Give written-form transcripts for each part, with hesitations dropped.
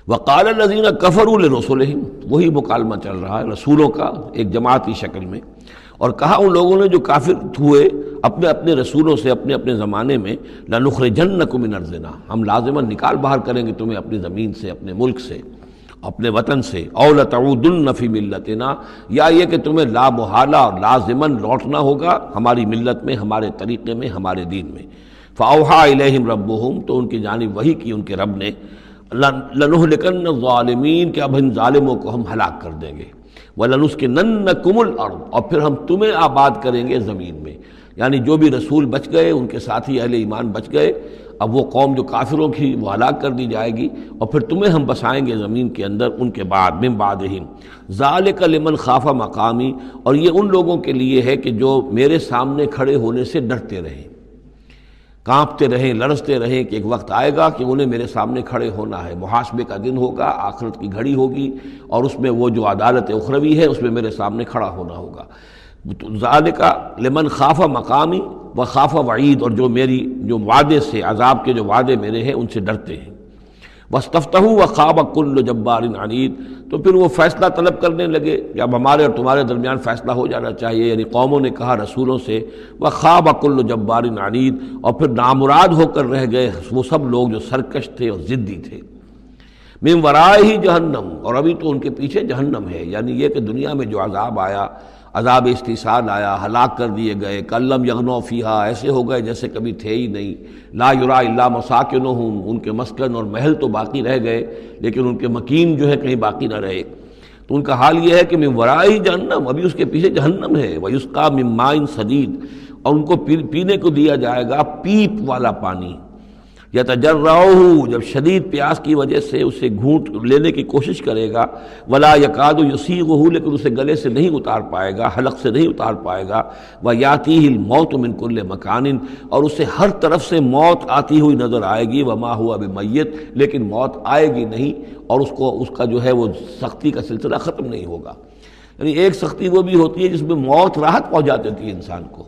وقال الذین کفروا لرسلہم، وہی مکالمہ چل رہا ہے رسولوں کا ایک جماعتی شکل میں، اور کہا ان لوگوں نے جو کافر ہوئے اپنے اپنے رسولوں سے اپنے اپنے زمانے میں، لنخرجنکم من ارضنا، ہم لازماً نکال باہر کریں گے تمہیں اپنی زمین سے، اپنے ملک سے، اپنے وطن سے، او لتعودن فی ملتنا، یا یہ کہ تمہیں لا محالہ اور لازماً لوٹنا ہوگا ہماری ملت میں، ہمارے طریقے میں، ہمارے دین میں۔ فاوحا الیہم ربہم، تو ان کی جانب وحی کی ان کے رب نے، لنہلکن الظالمین، کہ اب ان ظالموں کو ہم ہلاک کر دیں گے، وَلَنُسْكِنَنَّكُمُ الْأَرْضَ، اور پھر ہم تمہیں آباد کریں گے زمین میں، یعنی جو بھی رسول بچ گئے، ان کے ساتھی اہل ایمان بچ گئے، اب وہ قوم جو کافروں کی وہ ہلاک کر دی جائے گی، اور پھر تمہیں ہم بسائیں گے زمین کے اندر ان کے بعد، من بعدہم، ذالک لمن خاف مقامی، اور یہ ان لوگوں کے لیے ہے کہ جو میرے سامنے کھڑے ہونے سے ڈرتے رہیں، کانپتے رہیں، لرزتے رہیں کہ ایک وقت آئے گا کہ انہیں میرے سامنے کھڑے ہونا ہے، محاسبے کا دن ہوگا، آخرت کی گھڑی ہوگی، اور اس میں وہ جو عدالت اخروی ہے اس میں میرے سامنے کھڑا ہونا ہوگا۔ ذالک لمن خاف مقامی و خاف وعید، اور جو میری جو وعدے سے، عذاب کے جو وعدے میرے ہیں ان سے ڈرتے ہیں۔ واستفتحوا وخاب کل جبار عنید، تو پھر وہ فیصلہ طلب کرنے لگے کہ اب ہمارے اور تمہارے درمیان فیصلہ ہو جانا چاہیے، یعنی قوموں نے کہا رسولوں سے، وخاب کل جبار عنید، اور پھر نامراد ہو کر رہ گئے وہ سب لوگ جو سرکش تھے اور ضدی تھے۔ من ورائہ جہنم، اور ابھی تو ان کے پیچھے جہنم ہے، یعنی یہ کہ دنیا میں جو عذاب آیا، عذاب استحصال آیا، ہلاک کر دیے گئے، کلم یغنوا فیہا، ایسے ہو گئے جیسے کبھی تھے ہی نہیں، لا یرا الا مساکنہم، ان کے مسکن اور محل تو باقی رہ گئے لیکن ان کے مکین جو ہے کہیں باقی نہ رہے۔ تو ان کا حال یہ ہے کہ من ورائہ جہنم، ابھی اس کے پیچھے جہنم ہے، ویسقا من ماء صدید، اور ان کو پینے کو دیا جائے گا پیپ والا پانی، یتجرعہ، جب شدید پیاس کی وجہ سے اسے گھونٹ لینے کی کوشش کرے گا، ولا یکاد یسیغہ، لیکن اسے گلے سے نہیں اتار پائے گا، حلق سے نہیں اتار پائے گا، ویاتیہ الموت من کل مکان، اور اسے ہر طرف سے موت آتی ہوئی نظر آئے گی، وما ہوا بمیت، لیکن موت آئے گی نہیں، اور اس کا جو ہے وہ سختی کا سلسلہ ختم نہیں ہوگا۔ یعنی ایک سختی وہ بھی ہوتی ہے جس میں موت راحت پہنچا دیتی ہے انسان کو۔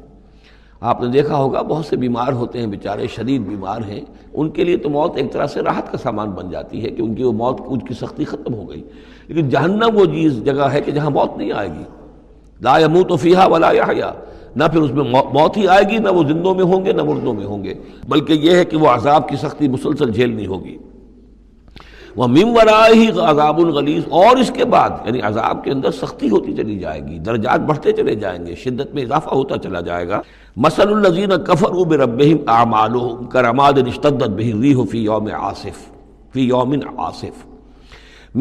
آپ نے دیکھا ہوگا بہت سے بیمار ہوتے ہیں بیچارے، شدید بیمار ہیں، ان کے لیے تو موت ایک طرح سے راحت کا سامان بن جاتی ہے کہ ان کی وہ موت، ان کی سختی ختم ہو گئی۔ لیکن جہنم وہ جگہ ہے کہ جہاں موت نہیں آئے گی، لا یموت فیہا ولا یحیا، نہ پھر اس میں موت ہی آئے گی، نہ وہ زندوں میں ہوں گے نہ مردوں میں ہوں گے، بلکہ یہ ہے کہ وہ عذاب کی سختی مسلسل جھیلنی ہوگی۔ وَمِن وَرَائِهِ عَذَابٌ غَلِيظٌ، اور اس کے بعد یعنی عذاب کے اندر سختی ہوتی چلی جائے گی، درجات بڑھتے چلے جائیں گے، شدت میں اضافہ ہوتا چلا جائے گا۔ مَثَلُ الَّذِينَ كَفَرُوا بِرَبِّهِمْ أَعْمَالُهُمْ كَرَمَادٍ اشْتَدَّتْ بِهِ الرِّيحُ فِي يَوْمٍ عَاصِفٍ،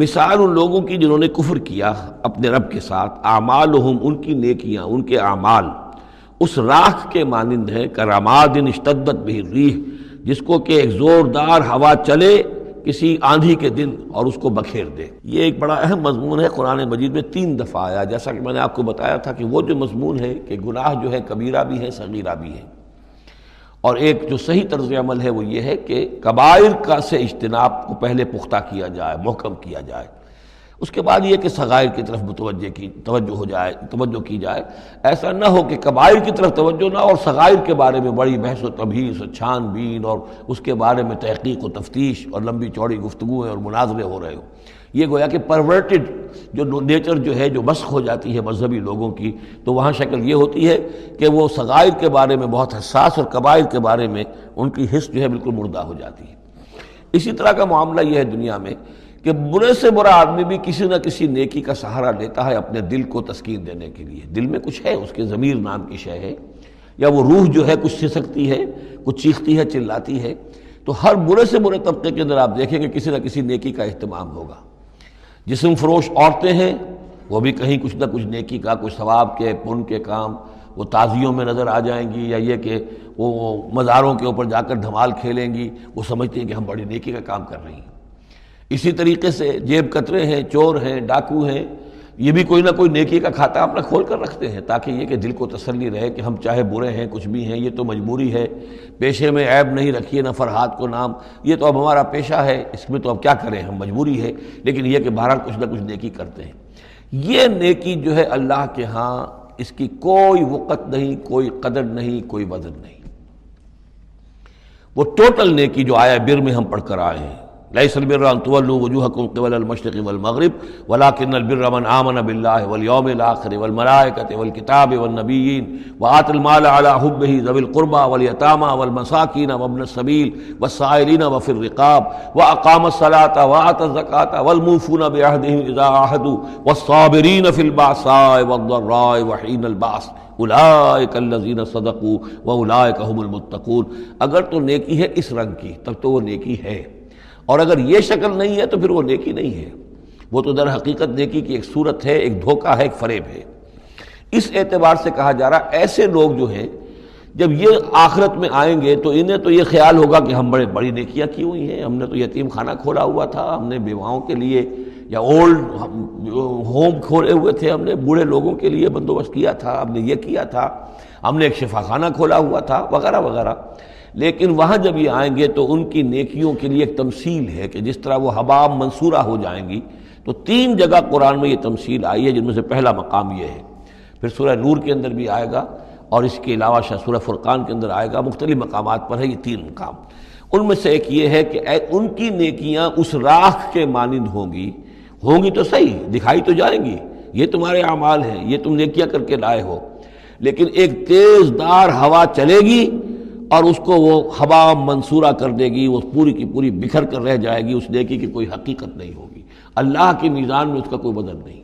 مثال ان لوگوں کی جنہوں نے کفر کیا اپنے رب کے ساتھ، اعمالہم، ان کی نیکیاں، ان کے اعمال اس راکھ کے مانند ہے، کرمادٍ اشتدت بہ الریح، جس کو کہ ایک زوردار ہوا چلے کسی آندھی کے دن اور اس کو بکھیر دے۔ یہ ایک بڑا اہم مضمون ہے، قرآن مجید میں 3 دفعہ آیا، جیسا کہ میں نے آپ کو بتایا تھا کہ وہ جو مضمون ہے کہ گناہ جو ہے کبیرہ بھی ہے صغیرہ بھی ہے، اور ایک جو صحیح طرز عمل ہے وہ یہ ہے کہ کبائر کا سے اجتناب کو پہلے پختہ کیا جائے، محکم کیا جائے، اس کے بعد یہ کہ صغائر کی طرف توجہ کی جائے۔ ایسا نہ ہو کہ کبائر کی طرف توجہ نہ اور صغائر کے بارے میں بڑی بحث و تبحیث اور چھان بین اور اس کے بارے میں تحقیق و تفتیش اور لمبی چوڑی گفتگویں اور مناظرے ہو رہے ہو۔ یہ گویا کہ پرورٹڈ جو نیچر جو ہے، جو مسخ ہو جاتی ہے مذہبی لوگوں کی، تو وہاں شکل یہ ہوتی ہے کہ وہ صغائر کے بارے میں بہت حساس اور کبائر کے بارے میں ان کی حس جو ہے بالکل مردہ ہو جاتی ہے۔ اسی طرح کا معاملہ یہ ہے دنیا میں کہ برے سے برا آدمی بھی کسی نہ کسی نیکی کا سہارا لیتا ہے اپنے دل کو تسکین دینے کے لیے۔ دل میں کچھ ہے، اس کے ضمیر نام کی شے ہے، یا وہ روح جو ہے کچھ سسکتی ہے، کچھ چیختی ہے، چلاتی ہے، تو ہر برے سے برے طبقے کے اندر آپ دیکھیں گے کسی نہ کسی نیکی کا اہتمام ہوگا۔ جسم فروش عورتیں ہیں، وہ بھی کہیں کچھ نہ کچھ نیکی کا، کچھ ثواب کے، پن کے کام وہ تعزیوں میں نظر آ جائیں گی، یا یہ کہ وہ مزاروں کے اوپر جا کر دھمال کھیلیں گی، وہ سمجھتے ہیں کہ ہم بڑی نیکی کا کام کر رہی ہیں۔ اسی طریقے سے جیب کترے ہیں، چور ہیں، ڈاکو ہیں، یہ بھی کوئی نہ کوئی نیکی کا کھاتا اپنا کھول کر رکھتے ہیں، تاکہ یہ کہ دل کو تسلی رہے کہ ہم چاہے برے ہیں، کچھ بھی ہیں، یہ تو مجبوری ہے، پیشے میں عیب نہیں رکھیے نہ فرحات کو نام، یہ تو اب ہمارا پیشہ ہے، اس میں تو اب کیا کریں، ہم مجبوری ہے، لیکن یہ کہ بہرحال کچھ نہ کچھ نیکی کرتے ہیں۔ یہ نیکی جو ہے اللہ کے ہاں اس کی کوئی وقت نہیں، کوئی قدر نہیں، کوئی وزن نہیں۔ وہ ٹوٹل نیکی جو آیا بر میں ہم پڑھ کر آئے ہیں، لیس البر ان تولوا وجوہکم قبل المشرق والمغرب ولکن البر من آمن باللہ والیوم الآخر والملائکۃ والکتاب والنبیین وآتى المال على حبہ ذوی القربى والیتامى والمساکین وابن السبیل والسائلین وفی الرقاب واقام الصلاة وآتى الزکاة والموفون بعہدہم اذا عاہدوا والصابرین فی البأساء والضراء وحین البأس اولئک الذین صدقوا واولئک هم المتقون۔ اگر تو نیکی ہے اس رنگ کی تب تو وہ نیکی ہے، اور اگر یہ شکل نہیں ہے تو پھر وہ نیکی نہیں ہے، وہ تو در حقیقت نیکی کی ایک صورت ہے، ایک دھوکہ ہے، ایک فریب ہے۔ اس اعتبار سے کہا جا رہا ایسے لوگ جو ہیں جب یہ آخرت میں آئیں گے تو انہیں تو یہ خیال ہوگا کہ ہم بڑی نیکیاں کی ہوئی ہیں، ہم نے تو یتیم خانہ کھولا ہوا تھا، ہم نے بیواؤں کے لیے یا اولڈ ہوم کھولے ہوئے تھے، ہم نے بوڑھے لوگوں کے لیے بندوبست کیا تھا، ہم نے یہ کیا تھا، ہم نے ایک شفا خانہ کھولا ہوا تھا، وغیرہ وغیرہ۔ لیکن وہاں جب یہ آئیں گے تو ان کی نیکیوں کے لیے ایک تمثیل ہے کہ جس طرح وہ حباب منصورہ ہو جائیں گی۔ تو 3 جگہ قرآن میں یہ تمثیل آئی ہے، جن میں سے پہلا مقام یہ ہے، پھر سورہ نور کے اندر بھی آئے گا، اور اس کے علاوہ سورہ فرقان کے اندر آئے گا، مختلف مقامات پر ہے یہ 3 مقام۔ ان میں سے ایک یہ ہے کہ ان کی نیکیاں اس راکھ کے مانند ہوں گی تو صحیح، دکھائی تو جائیں گی، یہ تمہارے اعمال ہیں، یہ تم نیکیاں کر کے لائے ہو، لیکن ایک تیز دار ہوا چلے گی اور اس کو وہ ہوا منصورہ کر دے گی، وہ پوری کی پوری بکھر کر رہ جائے گی، اس نیکی کی کوئی حقیقت نہیں ہوگی، اللہ کی میزان میں اس کا کوئی وزن نہیں۔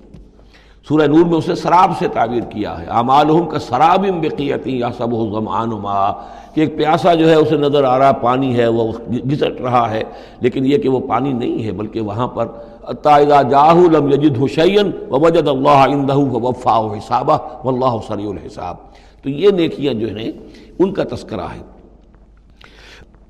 سورہ نور میں اسے سراب سے تعبیر کیا ہے، اعمالہم کسراب بقیعۃ یحسبہ الظمآن ماء، کہ ایک پیاسا جو ہے اسے نظر آ رہا پانی ہے، وہ گھسٹ رہا ہے، لیکن یہ کہ وہ پانی نہیں ہے، بلکہ وہاں پر حتیٰ اذا جاءہ لم یجدہ شیئا ووجد اللہ عندہ فوفاہ حسابہ واللہ سریع الحساب۔ تو یہ نیکیاں جو ہیں ان کا تذکرہ ہے۔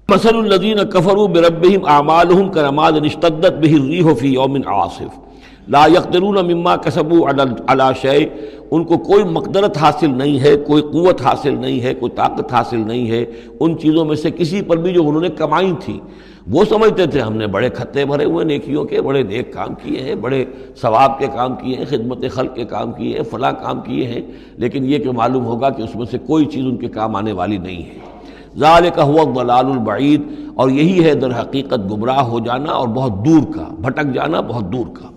مثل الذین کفروا بربہم اعمالہم کرماد اشتدت بہ الریح فی یوم عاصف لا یقدرون مما کسبوا علی شیء، ان کو کوئی مقدرت حاصل نہیں ہے، کوئی قوت حاصل نہیں ہے، کوئی طاقت حاصل نہیں ہے ان چیزوں میں سے کسی پر بھی جو انہوں نے کمائی تھی۔ وہ سمجھتے تھے ہم نے بڑے کھتے بھرے ہوئے نیکیوں کے، بڑے نیک کام کیے ہیں، بڑے ثواب کے کام کیے ہیں، خدمت خلق کے کام کیے ہیں، فلاں کام کیے ہیں، لیکن یہ کہ معلوم ہوگا کہ اس میں سے کوئی چیز ان کے کام آنے والی نہیں ہے۔ ذالک هو الضلال البعید، اور یہی ہے در حقیقت گمراہ ہو جانا اور بہت دور کا، بھٹک جانا بہت دور کا۔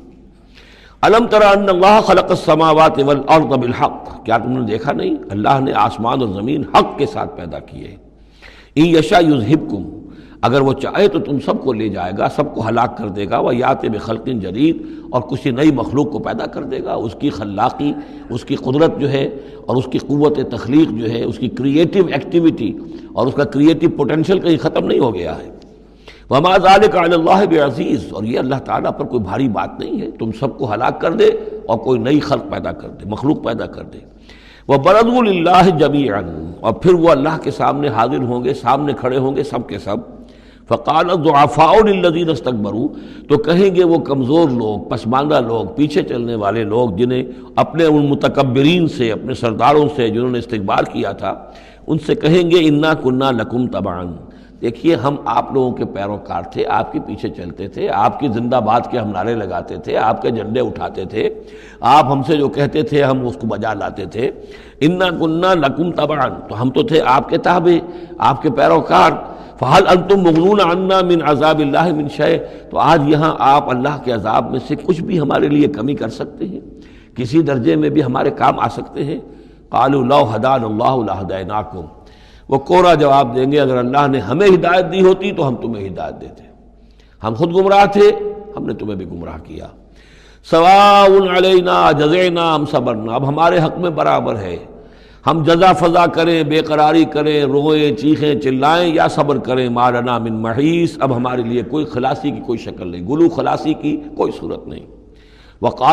الم تر ان اللہ خلق السماوات والارض بالحق، کیا تم نے دیکھا نہیں اللہ نے آسمان اور زمین حق کے ساتھ پیدا کیے۔ ان یشاء یذہبکم، اگر وہ چاہے تو تم سب کو لے جائے گا، سب کو ہلاک کر دے گا، ویات بخلق جدید، اور کسی نئی مخلوق کو پیدا کر دے گا۔ اس کی خلاقی، اس کی قدرت جو ہے اور اس کی قوت تخلیق جو ہے، اس کی کریٹیو ایکٹیویٹی اور اس کا کریٹیو پوٹینشیل کہیں ختم نہیں ہو گیا ہے۔ وما ذلک علی اللہ بعزیز، اور یہ اللہ تعالیٰ پر کوئی بھاری بات نہیں ہے، تم سب کو ہلاک کر دے اور کوئی نئی خلق پیدا کر دے، مخلوق پیدا کر دے۔ وبرزوا للہ جمیعا، اور پھر وہ اللہ کے سامنے حاضر ہوں گے، سامنے کھڑے ہوں گے سب کے سب۔ فقال الضعفاء للذین استکبروا، تو کہیں گے وہ کمزور لوگ، پسماندہ لوگ، پیچھے چلنے والے لوگ، جنہیں اپنے ان متکبرین سے، اپنے سرداروں سے جنہوں نے استکبار کیا تھا، ان سے کہیں گے انا کنا لکم تبعا، دیکھیے ہم آپ لوگوں کے پیروکار تھے، آپ کے پیچھے چلتے تھے، آپ کی زندہ باد کے ہم نعرے لگاتے تھے، آپ کے جھنڈے اٹھاتے تھے، آپ ہم سے جو کہتے تھے ہم اس کو بجا لاتے تھے۔ انا کنا لکم تبعا، تو ہم تو تھے آپ کے تابع، آپ کے پیروکار۔ فہل انتم مغنون عنا من عذاب اللہ من شیء، تو آج یہاں آپ اللہ کے عذاب میں سے کچھ بھی ہمارے لیے کمی کر سکتے ہیں، کسی درجے میں بھی ہمارے کام آ سکتے ہیں؟ قالوا لو ہدانا اللہ لہدیناکم، وہ کوڑا جواب دیں گے اگر اللہ نے ہمیں ہدایت دی ہوتی تو ہم تمہیں ہدایت دیتے، ہم خود گمراہ تھے، ہم نے تمہیں بھی گمراہ کیا۔ سواء علینا جزعنا ام صبرنا، اب ہمارے حق میں برابر ہے، ہم جزا فضا کریں، بے قراری کریں، روئیں چیخیں چلائیں یا صبر کریں، ما لنا من محیص، اب ہمارے لیے کوئی خلاصی کی کوئی شکل نہیں، گلو خلاصی کی کوئی صورت نہیں۔ وقال